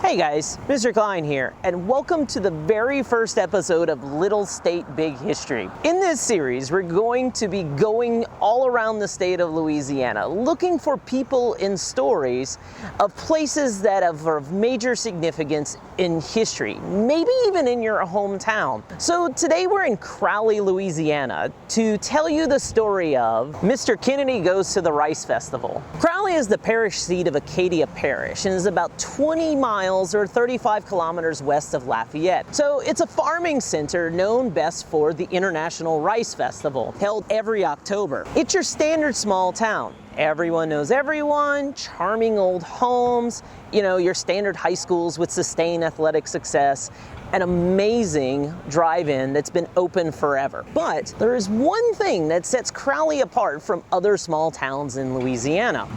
Hey guys, Mr. Klein here, and welcome to the very first episode of Little State Big History. In this series, we're going to be going all around the state of Louisiana, looking for people and stories of places that have of major significance in history, maybe even in your hometown. So today we're in Crowley, Louisiana, to tell you the story of Mr. Kennedy Goes to the Rice Festival. Crowley is the parish seat of Acadia Parish and is about 20 miles or 35 kilometers west of Lafayette. So it's a farming center known best for the International Rice Festival, held every October. It's your standard small town. Everyone knows everyone, charming old homes, your standard high schools with sustained athletic success, an amazing drive-in that's been open forever. But there is one thing that sets Crowley apart from other small towns in Louisiana.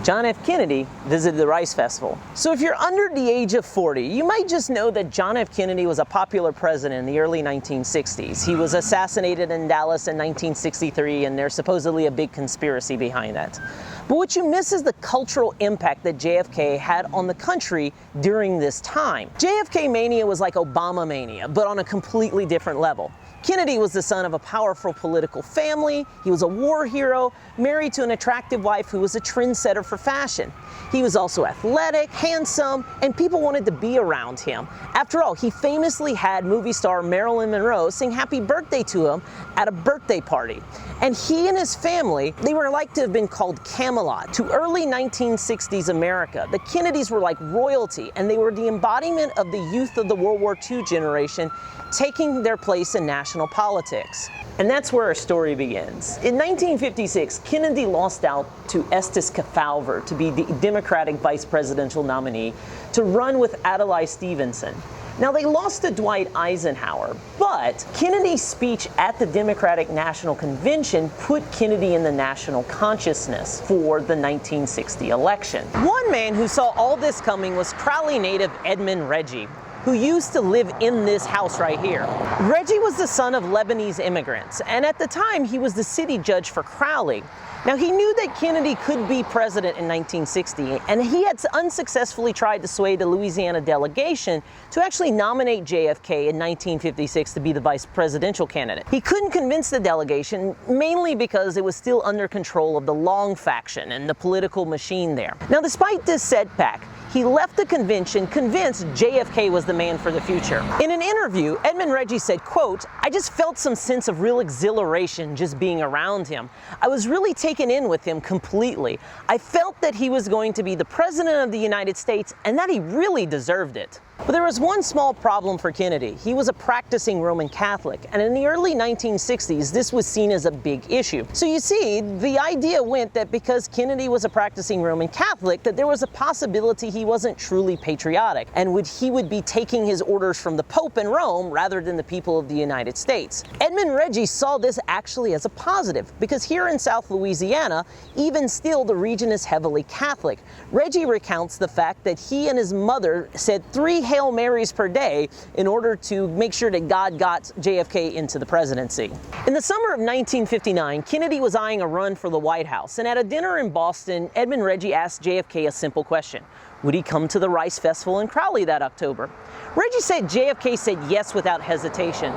John F. Kennedy visited the Rice Festival. So if you're under the age of 40, you might just know that John F. Kennedy was a popular president in the early 1960s. He was assassinated in Dallas in 1963, and there's supposedly a big conspiracy behind that. But what you miss is the cultural impact that JFK had on the country during this time. JFK mania was like Obama mania, but on a completely different level. Kennedy was the son of a powerful political family. He was a war hero, married to an attractive wife who was a trendsetter for fashion. He was also athletic, handsome, and people wanted to be around him. After all, he famously had movie star Marilyn Monroe sing happy birthday to him at a birthday party. And he and his family, they were like to have been called Camelot. To early 1960s America, the Kennedys were like royalty, and they were the embodiment of the youth of the World War II generation, taking their place in national politics. And that's where our story begins. In 1956, Kennedy lost out to Estes Kefauver to be the Democratic vice presidential nominee to run with Adlai Stevenson. Now, they lost to Dwight Eisenhower, but Kennedy's speech at the Democratic National Convention put Kennedy in the national consciousness for the 1960 election. One man who saw all this coming was Crowley native Edmund Reggie, who used to live in this house right here. Reggie was the son of Lebanese immigrants, and at the time he was the city judge for Crowley. Now, he knew that Kennedy could be president in 1960, and he had unsuccessfully tried to sway the Louisiana delegation to actually nominate JFK in 1956 to be the vice presidential candidate. He couldn't convince the delegation, mainly because it was still under control of the Long faction and the political machine there. Now, despite this setback, he left the convention convinced JFK was the man for the future. In an interview, Edmund Reggie said, quote, "I just felt some sense of real exhilaration just being around him. I was really taken in with him completely. I felt that he was going to be the president of the United States and that he really deserved it." But there was one small problem for Kennedy. He was a practicing Roman Catholic, and in the early 1960s, this was seen as a big issue. So you see, the idea went that because Kennedy was a practicing Roman Catholic, that there was a possibility he wasn't truly patriotic, and he would be taking his orders from the Pope in Rome rather than the people of the United States. Edmund Reggie saw this actually as a positive, because here in South Louisiana, even still the region is heavily Catholic. Reggie recounts the fact that he and his mother said 3 Hail Marys per day in order to make sure that God got JFK into the presidency. In the summer of 1959, Kennedy was eyeing a run for the White House, and at a dinner in Boston, Edmund Reggie asked JFK a simple question. Would he come to the Rice Festival in Crowley that October? Reggie said JFK said yes without hesitation.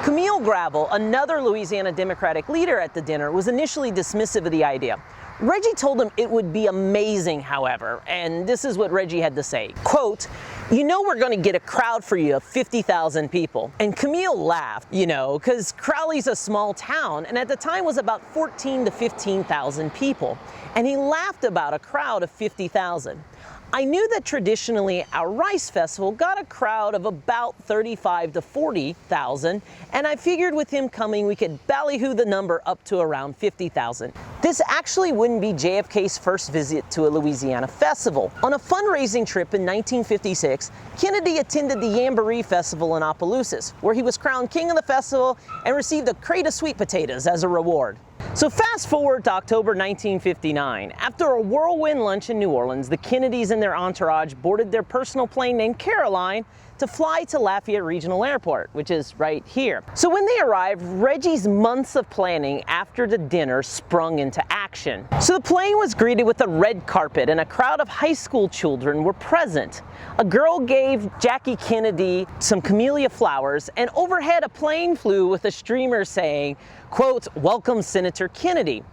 Camille Gravel, another Louisiana Democratic leader at the dinner, was initially dismissive of the idea. Reggie told him it would be amazing, however, and this is what Reggie had to say. Quote, "You know we're going to get a crowd for you of 50,000 people. And Camille laughed, because Crowley's a small town, and at the time was about 14 to 15,000 people. And he laughed about a crowd of 50,000. I knew that traditionally our Rice Festival got a crowd of about 35 to 40,000, and I figured with him coming we could ballyhoo the number up to around 50,000. This actually wouldn't be JFK's first visit to a Louisiana festival. On a fundraising trip in 1956, Kennedy attended the Jamboree Festival in Opelousas, where he was crowned king of the festival and received a crate of sweet potatoes as a reward. So fast forward to October 1959. After a whirlwind lunch in New Orleans, the Kennedys and their entourage boarded their personal plane named Caroline to fly to Lafayette Regional Airport, which is right here. So when they arrived, Reggie's months of planning after the dinner sprung into action. So the plane was greeted with a red carpet and a crowd of high school children were present. A girl gave Jackie Kennedy some camellia flowers, and overhead a plane flew with a streamer saying, quote, "Welcome Senator Kennedy."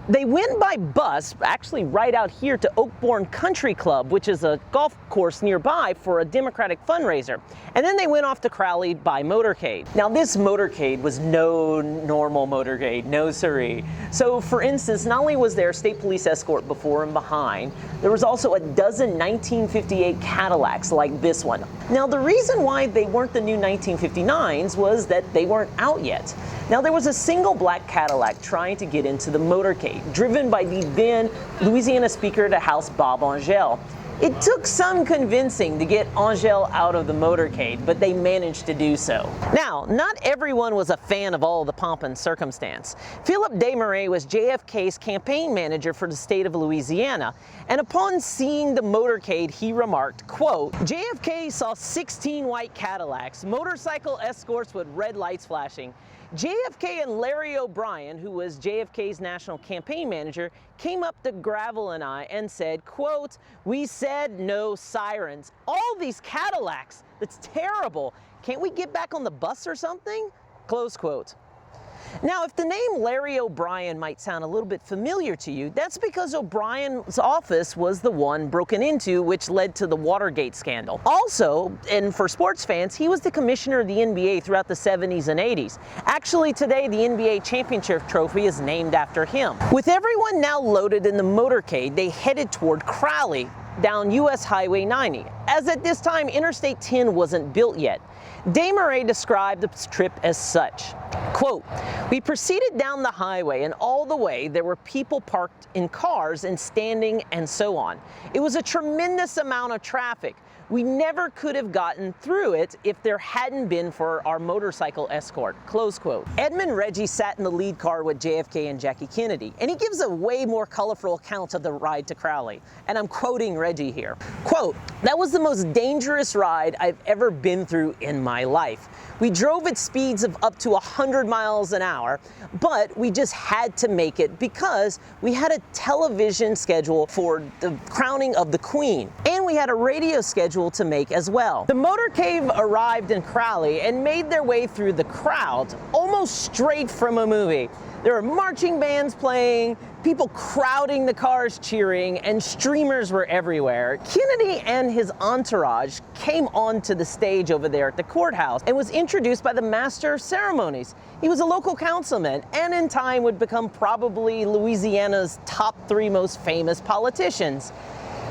They went by bus, actually right out here to Oakbourne Country Club, which is a golf course nearby, for a Democratic fundraiser. And then they went off to Crowley by motorcade. Now this motorcade was no normal motorcade, no siree. So for instance, not only was there a state police escort before and behind, there was also a dozen 1958 Cadillacs like this one. Now the reason why they weren't the new 1959s was that they weren't out yet. Now there was a single black Cadillac trying to get into the motorcade, driven by the then Louisiana Speaker of the House, Bob Angell. It took some convincing to get Angell out of the motorcade, but they managed to do so. Now, not everyone was a fan of all the pomp and circumstance. Philip Desmarais was JFK's campaign manager for the state of Louisiana, and upon seeing the motorcade, he remarked, quote, "JFK saw 16 white Cadillacs, motorcycle escorts with red lights flashing. JFK and Larry O'Brien, who was JFK's national campaign manager, came up to Gravel and I and said, quote, 'We said no sirens. All these Cadillacs, that's terrible. Can't we get back on the bus or something?' Close quote." Now, if the name Larry O'Brien might sound a little bit familiar to you, that's because O'Brien's office was the one broken into, which led to the Watergate scandal. Also, and for sports fans, he was the commissioner of the NBA throughout the 70s and 80s. Actually, today, the NBA championship trophy is named after him. With everyone now loaded in the motorcade, they headed toward Crowley, down US Highway 90, as at this time, Interstate 10 wasn't built yet. Desmarais described the trip as such, quote, "We proceeded down the highway, and all the way there were people parked in cars and standing and so on. It was a tremendous amount of traffic. We never could have gotten through it if there hadn't been for our motorcycle escort," close quote. Edmund Reggie sat in the lead car with JFK and Jackie Kennedy, and he gives a way more colorful account of the ride to Crowley. And I'm quoting Reggie here. Quote, "That was the most dangerous ride I've ever been through in my life. We drove at speeds of up to 100 miles an hour, but we just had to make it because we had a television schedule for the crowning of the Queen, and we had a radio schedule to make as well." The motorcade arrived in Crowley and made their way through the crowd, almost straight from a movie. There were marching bands playing, people crowding the cars cheering, and streamers were everywhere. Kennedy and his entourage came onto the stage over there at the courthouse and was introduced by the master of ceremonies. He was a local councilman and in time would become probably Louisiana's top 3 most famous politicians.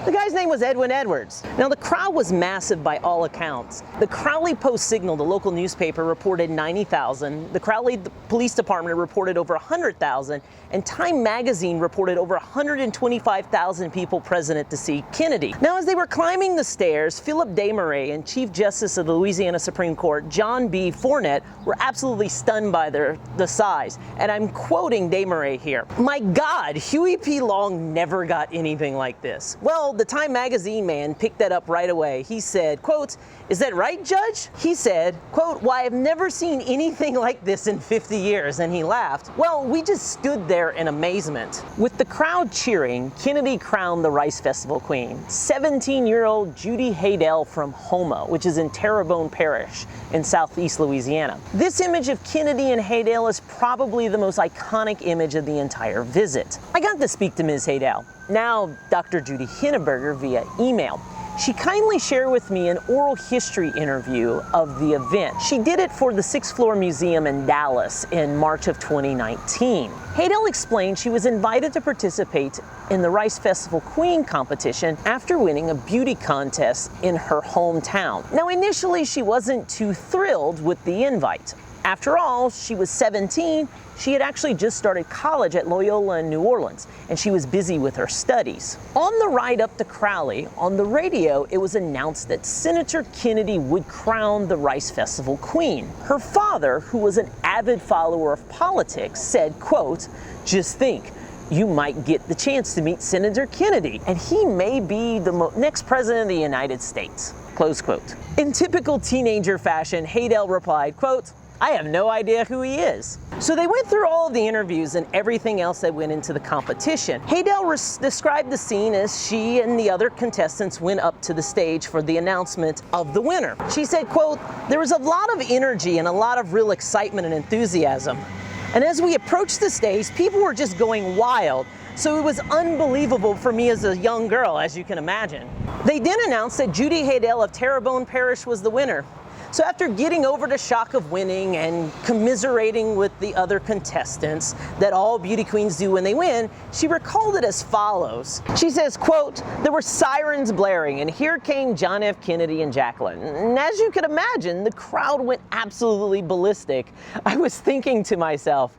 The guy's name was Edwin Edwards. Now the crowd was massive by all accounts. The Crowley Post-Signal, the local newspaper, reported 90,000. The Crowley Police Department reported over 100,000. And Time Magazine reported over 125,000 people present to see Kennedy. Now as they were climbing the stairs, Philip Desmarais and Chief Justice of the Louisiana Supreme Court, John B. Fournette, were absolutely stunned by the size. And I'm quoting Desmarais here. "My God, Huey P. Long never got anything like this." Well, the Time Magazine man picked that up right away. He said, quote, "Is that right, Judge?" He said, quote, "Why, I've never seen anything like this in 50 years, and he laughed. Well, we just stood there in amazement. With the crowd cheering, Kennedy crowned the Rice Festival Queen, 17-year-old Judy Heydell from Houma, which is in Terrebonne Parish in southeast Louisiana. This image of Kennedy and Heydell is probably the most iconic image of the entire visit. I got to speak to Ms. Heydell, now Dr. Judy Heydell, via email. She kindly shared with me an oral history interview of the event. She did it for the 6th Floor Museum in Dallas in March of 2019. Heydell explained she was invited to participate in the Rice Festival Queen competition after winning a beauty contest in her hometown. Now initially she wasn't too thrilled with the invite. After all, she was 17, she had actually just started college at Loyola in New Orleans, and she was busy with her studies. On the ride up to Crowley, on the radio, it was announced that Senator Kennedy would crown the Rice Festival queen. Her father, who was an avid follower of politics, said, quote, "Just think, you might get the chance to meet Senator Kennedy, and he may be the next president of the United States." Close quote. In typical teenager fashion, Heydell replied, quote, "I have no idea who he is." So they went through all of the interviews and everything else that went into the competition. Heydell described the scene as she and the other contestants went up to the stage for the announcement of the winner. She said, quote, "There was a lot of energy and a lot of real excitement and enthusiasm. And as we approached the stage, people were just going wild. So it was unbelievable for me as a young girl, as you can imagine." They then announced that Judy Heydell of Terrebonne Parish was the winner. So after getting over the shock of winning and commiserating with the other contestants that all beauty queens do when they win, she recalled it as follows. She says, quote, "There were sirens blaring, and here came John F. Kennedy and Jacqueline. And as you can imagine, the crowd went absolutely ballistic. I was thinking to myself,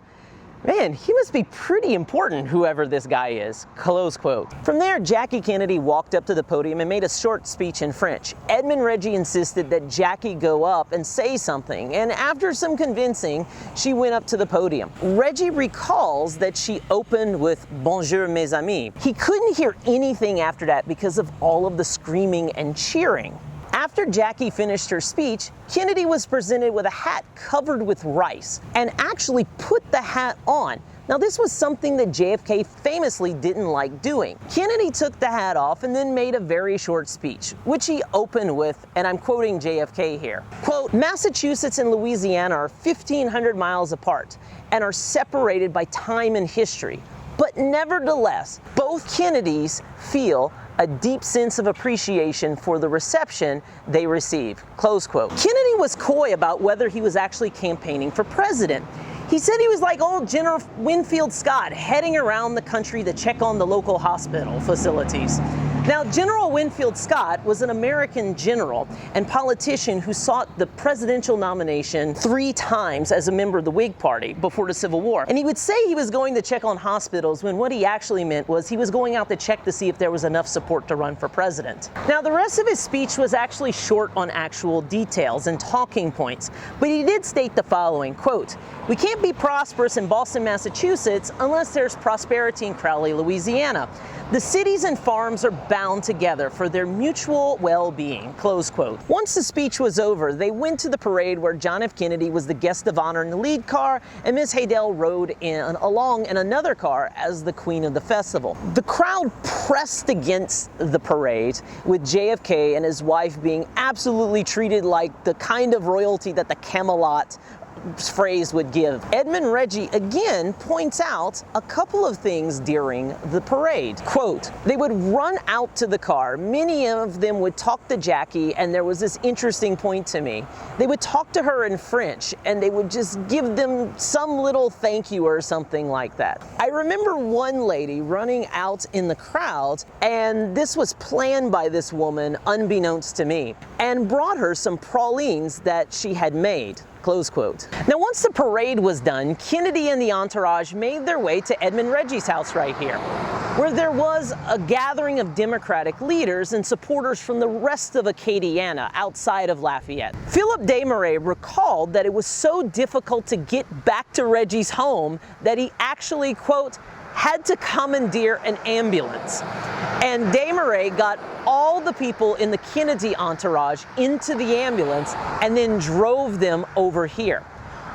man, he must be pretty important, whoever this guy is." Close quote. From there, Jackie Kennedy walked up to the podium and made a short speech in French. Edmund Reggie insisted that Jackie go up and say something, and after some convincing, she went up to the podium. Reggie recalls that she opened with "Bonjour, mes amis." He couldn't hear anything after that because of all of the screaming and cheering. After Jackie finished her speech, Kennedy was presented with a hat covered with rice and actually put the hat on. Now, this was something that JFK famously didn't like doing. Kennedy took the hat off and then made a very short speech, which he opened with, and I'm quoting JFK here, quote, "Massachusetts and Louisiana are 1,500 miles apart and are separated by time and history. But nevertheless, both Kennedys feel a deep sense of appreciation for the reception they receive." Close quote. Kennedy was coy about whether he was actually campaigning for president. He said he was like old General Winfield Scott, heading around the country to check on the local hospital facilities. Now, General Winfield Scott was an American general and politician who sought the presidential nomination 3 times as a member of the Whig Party before the Civil War. And he would say he was going to check on hospitals when what he actually meant was he was going out to check to see if there was enough support to run for president. Now, the rest of his speech was actually short on actual details and talking points, but he did state the following, quote, "We can't be prosperous in Boston, Massachusetts unless there's prosperity in Crowley, Louisiana. The cities and farms are bound together for their mutual well-being." Close quote. Once the speech was over, they went to the parade where John F. Kennedy was the guest of honor in the lead car, and Ms. Heydell rode along in another car as the queen of the festival. The crowd pressed against the parade, with JFK and his wife being absolutely treated like the kind of royalty that the Camelot phrase would give. Edmund Reggie again points out a couple of things during the parade. Quote, "They would run out to the car. Many of them would talk to Jackie, and there was this interesting point to me. They would talk to her in French, and they would just give them some little thank you or something like that. I remember one lady running out in the crowd, and this was planned by this woman, unbeknownst to me, and brought her some pralines that she had made." Close quote. Now, once the parade was done, Kennedy and the entourage made their way to Edmund Reggie's house right here, where there was a gathering of Democratic leaders and supporters from the rest of Acadiana outside of Lafayette. Philip Desmarais recalled that it was so difficult to get back to Reggie's home that he actually, quote, "had to commandeer an ambulance." And Desmarais got all the people in the Kennedy entourage into the ambulance and then drove them over here.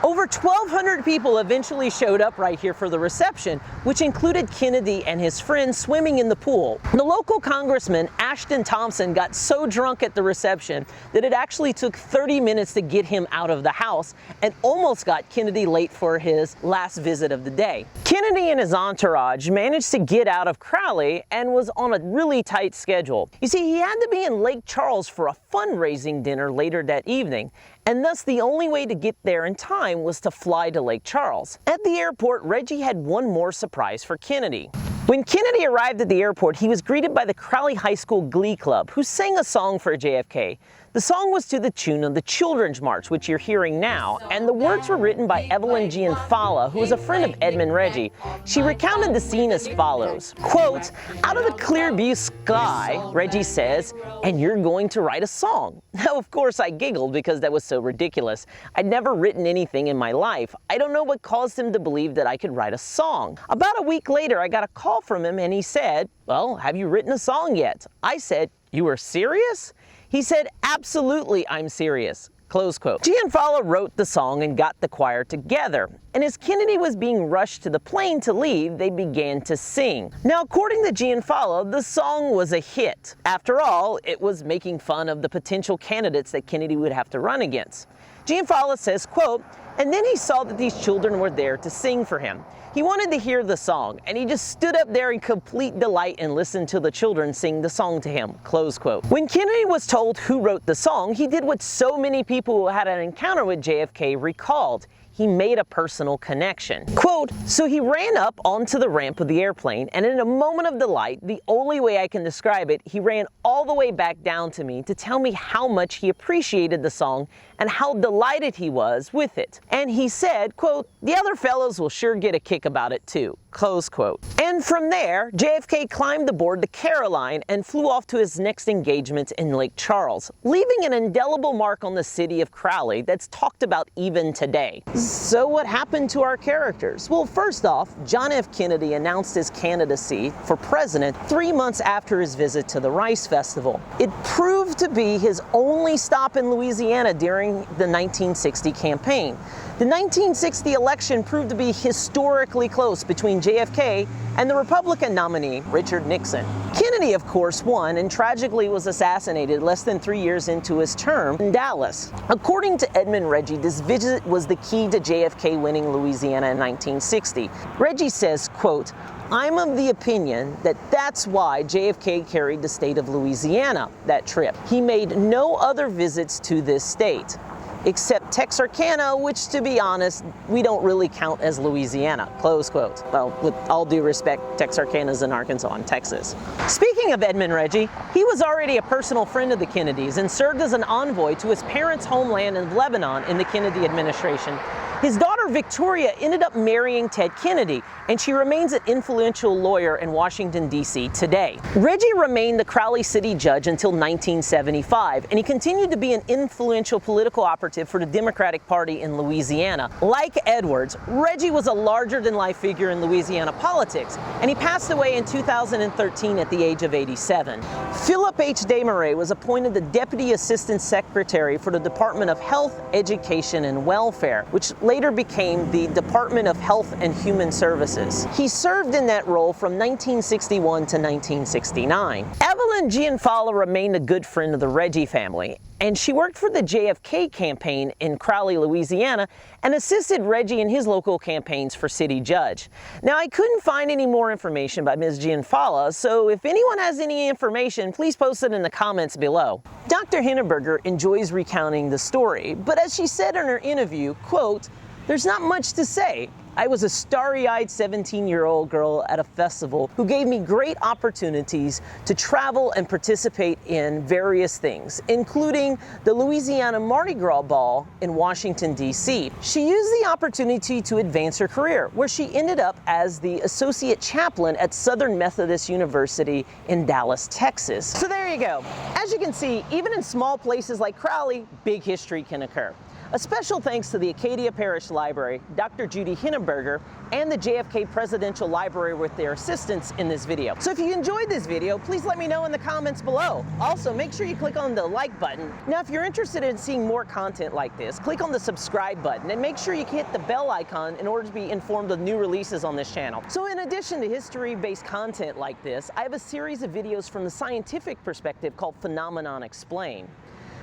Over 1,200 people eventually showed up right here for the reception, which included Kennedy and his friends swimming in the pool. The local congressman, Ashton Thompson, got so drunk at the reception that it actually took 30 minutes to get him out of the house and almost got Kennedy late for his last visit of the day. Kennedy and his entourage managed to get out of Crowley and was on a really tight schedule. You see, he had to be in Lake Charles for a fundraising dinner later that evening, and thus the only way to get there in time was to fly to Lake Charles. At the airport, Reggie had one more surprise for Kennedy. When Kennedy arrived at the airport, he was greeted by the Crowley High School Glee Club, who sang a song for JFK. The song was to the tune of the Children's March, which you're hearing now, and the words were written by Evelyn Gianfala, who was a friend of Edmund Reggie. She recounted the scene as follows, quote, "Out of the clear blue sky," Reggie says, "and you're going to write a song." Now, of course, I giggled because that was so ridiculous. I'd never written anything in my life. I don't know what caused him to believe that I could write a song. About a week later, I got a call from him and he said, "Well, have you written a song yet?" I said, "You are serious?" He said, "Absolutely, I'm serious." Close quote. Gianfala wrote the song and got the choir together, and as Kennedy was being rushed to the plane to leave, they began to sing. Now, according to Gianfala, the song was a hit. After all, it was making fun of the potential candidates that Kennedy would have to run against. Gianfala says, quote, "And then he saw that these children were there to sing for him. He wanted to hear the song, and he just stood up there in complete delight and listened to the children sing the song to him." Close quote. When Kennedy was told who wrote the song, he did what so many people who had an encounter with JFK recalled. He made a personal connection. Quote, "So he ran up onto the ramp of the airplane, and in a moment of delight, the only way I can describe it, he ran all the way back down to me to tell me how much he appreciated the song and how delighted he was with it. And he said, quote, 'The other fellows will sure get a kick about it too.'" Close quote. And from there, JFK climbed aboard the Caroline and flew off to his next engagement in Lake Charles, leaving an indelible mark on the city of Crowley that's talked about even today. So what happened to our characters? Well, first off, John F. Kennedy announced his candidacy for president 3 months after his visit to the Rice Festival. It proved to be his only stop in Louisiana during the 1960 campaign. The 1960 election proved to be historically close between JFK and the Republican nominee, Richard Nixon. Kennedy, of course, won and tragically was assassinated less than 3 years into his term in Dallas. According to Edmund Reggie, this visit was the key to JFK winning Louisiana in 1960. Reggie says, quote, "I'm of the opinion that that's why JFK carried the state of Louisiana that trip. He made no other visits to this state, except Texarkana, which, to be honest, we don't really count as Louisiana." Close quote. Well, with all due respect, Texarkana's in Arkansas and Texas. Speaking of Edmund Reggie, he was already a personal friend of the Kennedys and served as an envoy to his parents' homeland in Lebanon in the Kennedy administration. His daughter Victoria ended up marrying Ted Kennedy, and she remains an influential lawyer in Washington, D.C. today. Reggie remained the Crowley City Judge until 1975, and he continued to be an influential political operative for the Democratic Party in Louisiana. Like Edwards, Reggie was a larger-than-life figure in Louisiana politics, and he passed away in 2013 at the age of 87. Philip H. Desmarais was appointed the Deputy Assistant Secretary for the Department of Health, Education, and Welfare, which later became the Department of Health and Human Services. He served in that role from 1961 to 1969. Evelyn Gianfala remained a good friend of the Reggie family, and she worked for the JFK campaign in Crowley, Louisiana, and assisted Reggie in his local campaigns for city judge. Now, I couldn't find any more information about Ms. Gianfala, so if anyone has any information, please post it in the comments below. Dr. Hanna Berger enjoys recounting the story, but as she said in her interview, quote, "There's not much to say. I was a starry-eyed 17-year-old girl at a festival who gave me great opportunities to travel and participate in various things, including the Louisiana Mardi Gras Ball in Washington, D.C. She used the opportunity to advance her career, where she ended up as the Associate Chaplain at Southern Methodist University in Dallas, Texas." So there you go. As you can see, even in small places like Crowley, big history can occur. A special thanks to the Acadia Parish Library, Dr. Judy Heydell, and the JFK Presidential Library with their assistance in this video. So if you enjoyed this video, please let me know in the comments below. Also, make sure you click on the like button. Now, if you're interested in seeing more content like this, click on the subscribe button and make sure you hit the bell icon in order to be informed of new releases on this channel. So in addition to history-based content like this, I have a series of videos from the scientific perspective called Phenomenon Explained.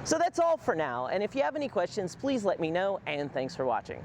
So that's all for now, and if you have any questions, please let me know, and thanks for watching.